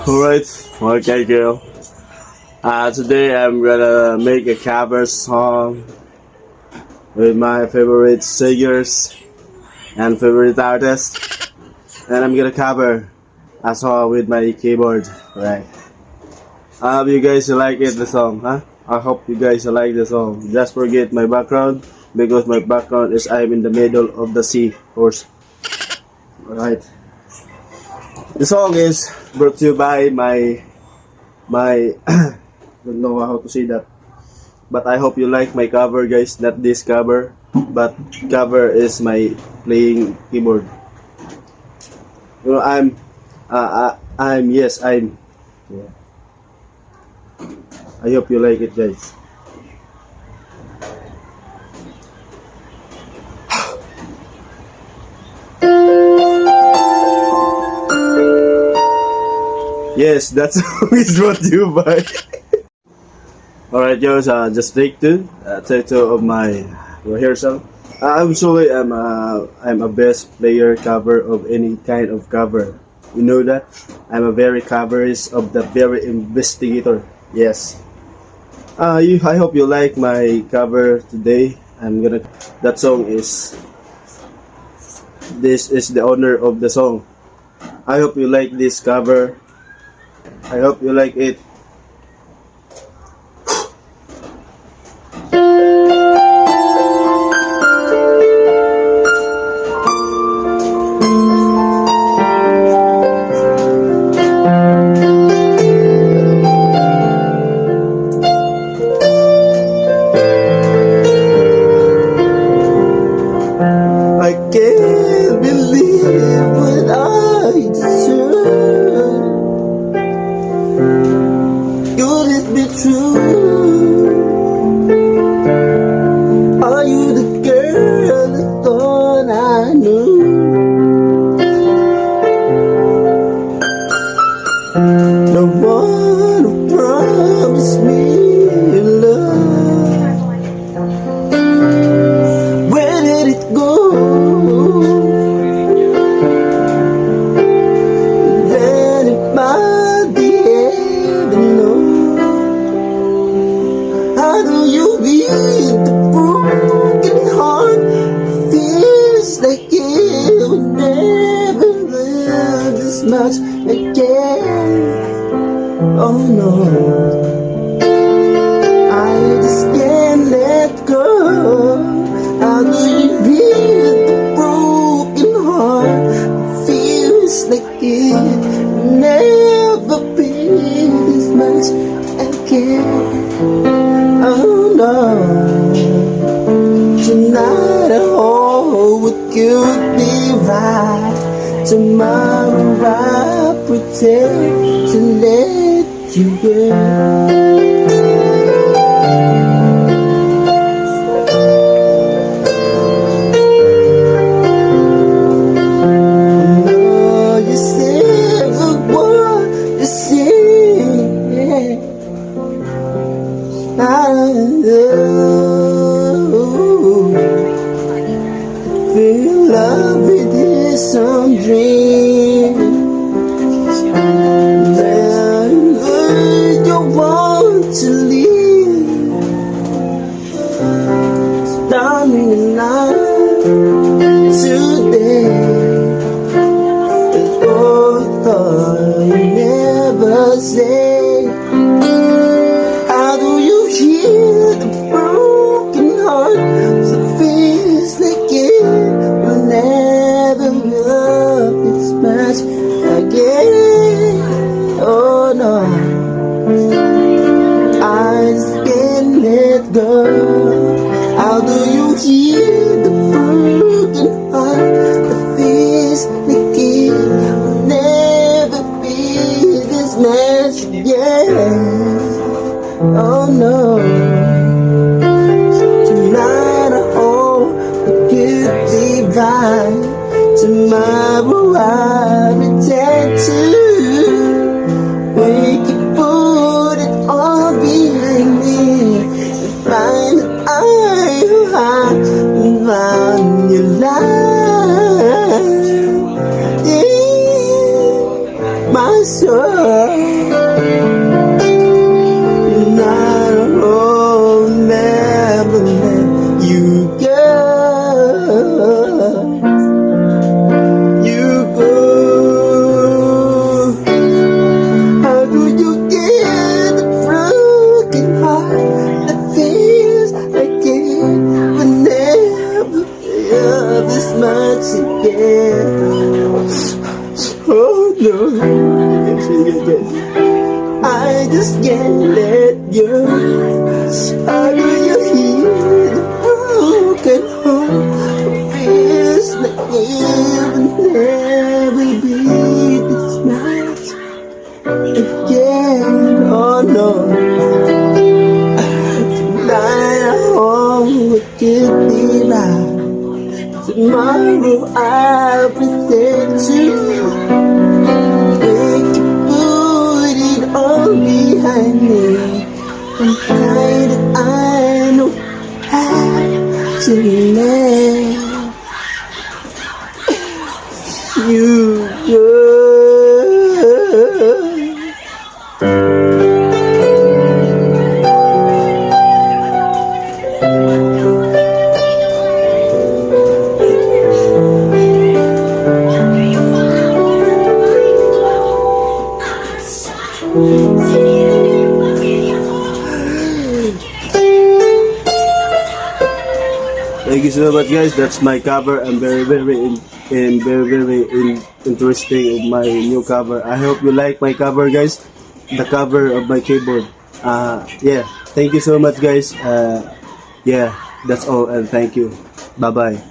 Alright, okay, girl. Today I'm gonna make a cover song with my favorite singers and favorite artists, and I'm gonna cover a song with my keyboard. Right? I hope you guys like it, the song, huh? I hope you guys like the song. Just forget my background because my background is I'm in the middle of the sea, of course. Alright. The song is brought to you by my don't know how to say that, but I hope you like my cover, guys. Not this cover, but cover is my playing keyboard. You know, I'm yes, I'm. Yeah. I hope you like it, guys. Yes, that song is brought to you by. Alright, guys, just take two of my rehearsal. I'm sorry, I'm a best player cover of any kind of cover. You know that? I'm a very coverist of the very investigator. Yes. I hope you like my cover today. That song is. This is the owner of the song. I hope you like this cover. I hope you like it. I can't believe what I deserve. Could it be true? Are you the girl I thought I knew? The one who promised me love. Where did it go? Then it might be heaven. How do you beat the broken heart? Feels like it would never love this much again. Oh no, I just can't let go. How do you beat the broken heart? Feels like it would never be this much again. Oh no, tonight I hope it could be right. Tomorrow I pretend to let you go. Feel love it is some dream. When you want to leave, starting the night today. It's both thought you never say. How do you hear the broken heart that feels like it will never love this much again? Oh no, I just can't let go. How do you hear the broken heart that feels like it will never be this much again? Oh no, tonight I hope it could be right. Tomorrow I pretend to. We can put it all behind me and find that I am your life. Yeah, my soul. I just can't let you. How do you hear the broken heart? Feels like it will never be this night again. Oh no. Tonight I hope it could be right. Tomorrow I'll pretend to. All behind me, I'm tired. I know how to let you go. Thank you so much, guys. That's my cover. I'm very interesting of my new cover. I hope you like my cover, guys. The cover of my keyboard. Yeah. Thank you so much, guys. Yeah, that's all, and thank you. Bye bye.